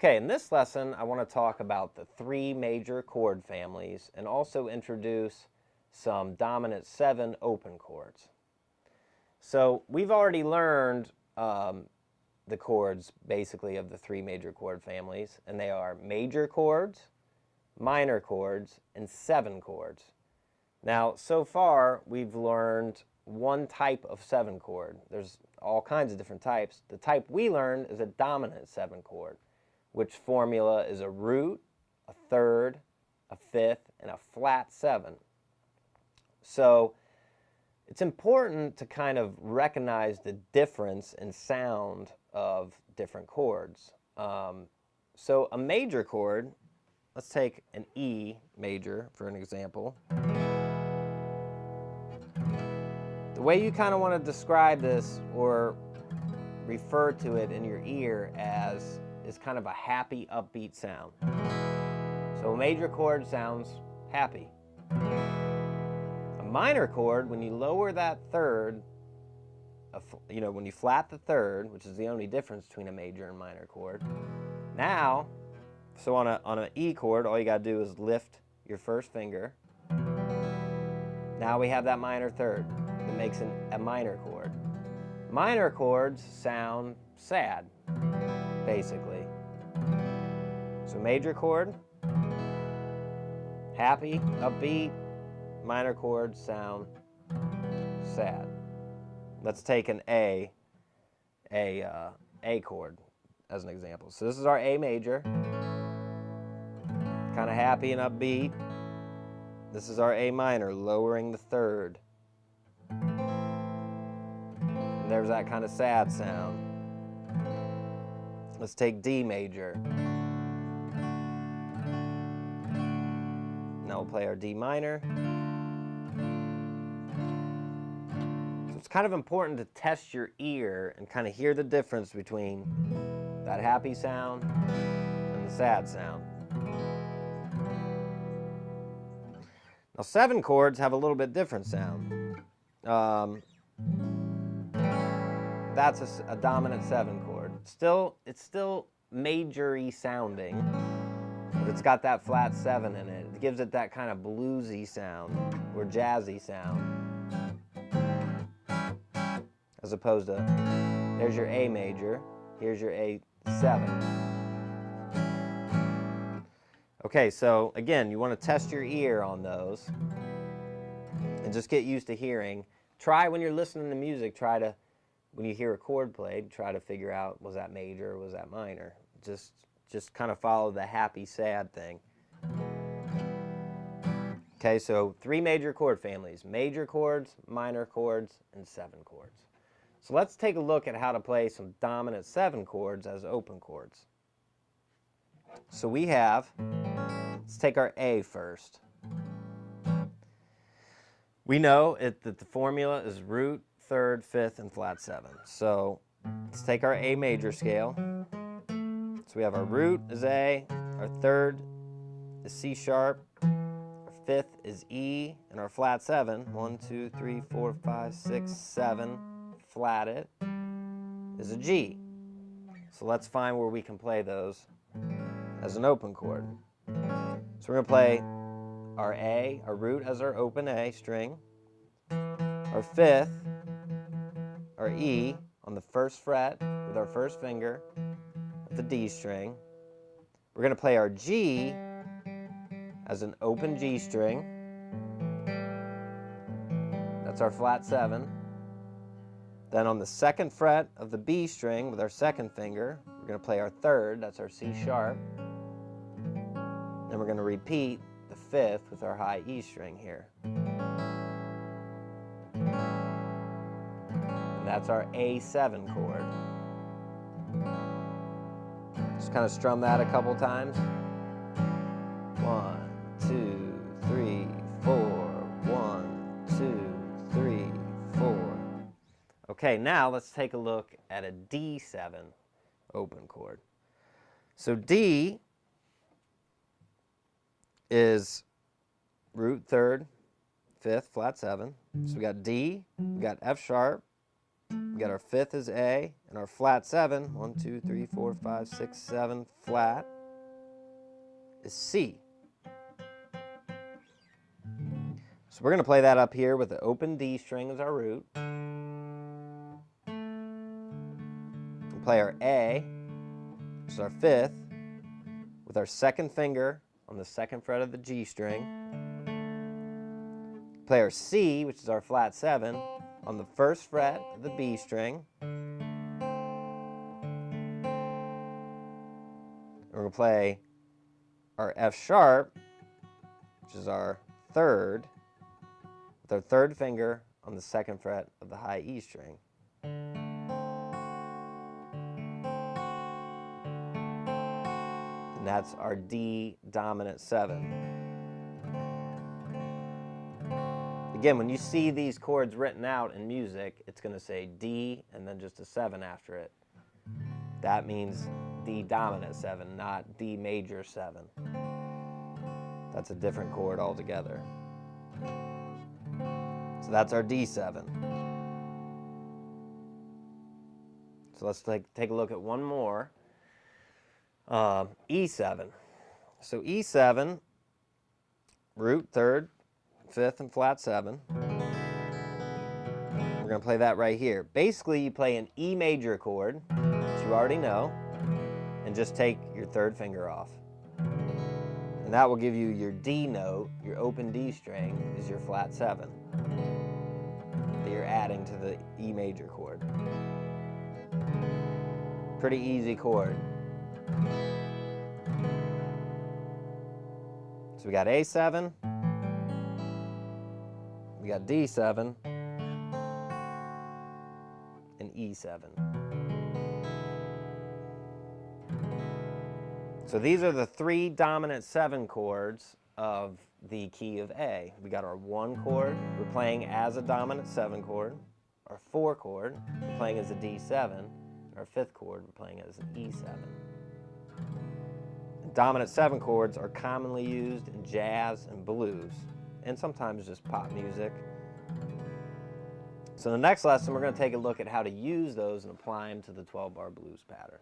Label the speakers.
Speaker 1: Okay, in this lesson, I want to talk about the three major chord families and also introduce some dominant 7 open chords. So we've already learned the chords basically of the three major chord families, and they are major chords, minor chords, and 7 chords. Now, so far, we've learned one type of 7 chord. There's all kinds of different types. The type we learned is a dominant 7 chord, which formula is a root, a third, a fifth, and a flat 7. So it's important to kind of recognize the difference in sound of different chords. So a major chord, let's take an E major for an example. The way you kind of want to describe this or refer to it in your ear as is kind of a happy, upbeat sound. So a major chord sounds happy. A minor chord, when you lower that third, when you flat the third, which is the only difference between a major and minor chord, now, so on an E chord, all you got to do is lift your first finger. Now we have that minor third that makes a minor chord. Minor chords sound sad, basically. So major chord, happy, upbeat. Minor chords sound sad. Let's take an A chord as an example. So this is our A major, kind of happy and upbeat. This is our A minor, lowering the third. And there's that kind of sad sound. Let's take D major. Now we'll play our D minor. So it's kind of important to test your ear and kind of hear the difference between that happy sound and the sad sound. Now 7 chords have a little bit different sound. That's a dominant 7 chord. It's still major-y sounding, but it's got that flat 7 in it. It gives it that kind of bluesy sound or jazzy sound, as opposed to, there's your A major, here's your A7. Okay, so again, you want to test your ear on those and just get used to hearing. Try when you're listening to music, when you hear a chord played, try to figure out, was that major or was that minor? Just kind of follow the happy, sad thing. Okay, so 3 major chord families: major chords, minor chords, and 7 chords. So let's take a look at how to play some dominant 7 chords as open chords. So we have, let's take our A first. We know that the formula is root, third, fifth, and flat 7. So let's take our A major scale. So we have our root is A, our third is C sharp, our fifth is E, and our flat 7, 1, 2, 3, 4, 5, 6, 7, flat it, is a G. So let's find where we can play those as an open chord. So we're going to play our A, our root as our open A string, our fifth, our E on the first fret with our first finger at the D string. We're going to play our G as an open G string. That's our flat 7. Then on the second fret of the B string with our second finger, we're going to play our third, that's our C sharp. Then we're going to repeat the fifth with our high E string here. And that's our A7 chord. Just kind of strum that a couple times. 1, 2, 3, 4. 1, 2, 3, 4. Okay, now let's take a look at a D7 open chord. So D is root, third, fifth, flat 7. So we got D, we got F sharp, We got our fifth is A, and our flat 7, 1, 2, 3, 4, 5, 6, 7, flat, is C. So we're going to play that up here with the open D string as our root. We'll play our A, which is our fifth, with our second finger on the second fret of the G string. Play our C, which is our flat 7, on the first fret of the B string. And we're going to play our F sharp, which is our third, with our third finger on the second fret of the high E string. And that's our D dominant 7. Again, when you see these chords written out in music, it's going to say D and then just a 7 after it. That means D dominant 7, not D major 7. That's a different chord altogether. So that's our D7. So let's take a look at one more. E7. So E7, root, third, fifth, and flat 7. We're going to play that right here. Basically, you play an E major chord, which you already know, and just take your third finger off. And that will give you your D note, your open D string, is your flat 7 that you're adding to the E major chord. Pretty easy chord. So we got A7, we got D7, and E7. So these are the three dominant 7 chords of the key of A. We got our 1 chord, we're playing as a dominant 7 chord. Our 4 chord, we're playing as a D7. And our 5th chord, we're playing as an E7. And dominant 7 chords are commonly used in jazz and blues, and sometimes just pop music. So in the next lesson, we're going to take a look at how to use those and apply them to the 12-bar blues pattern.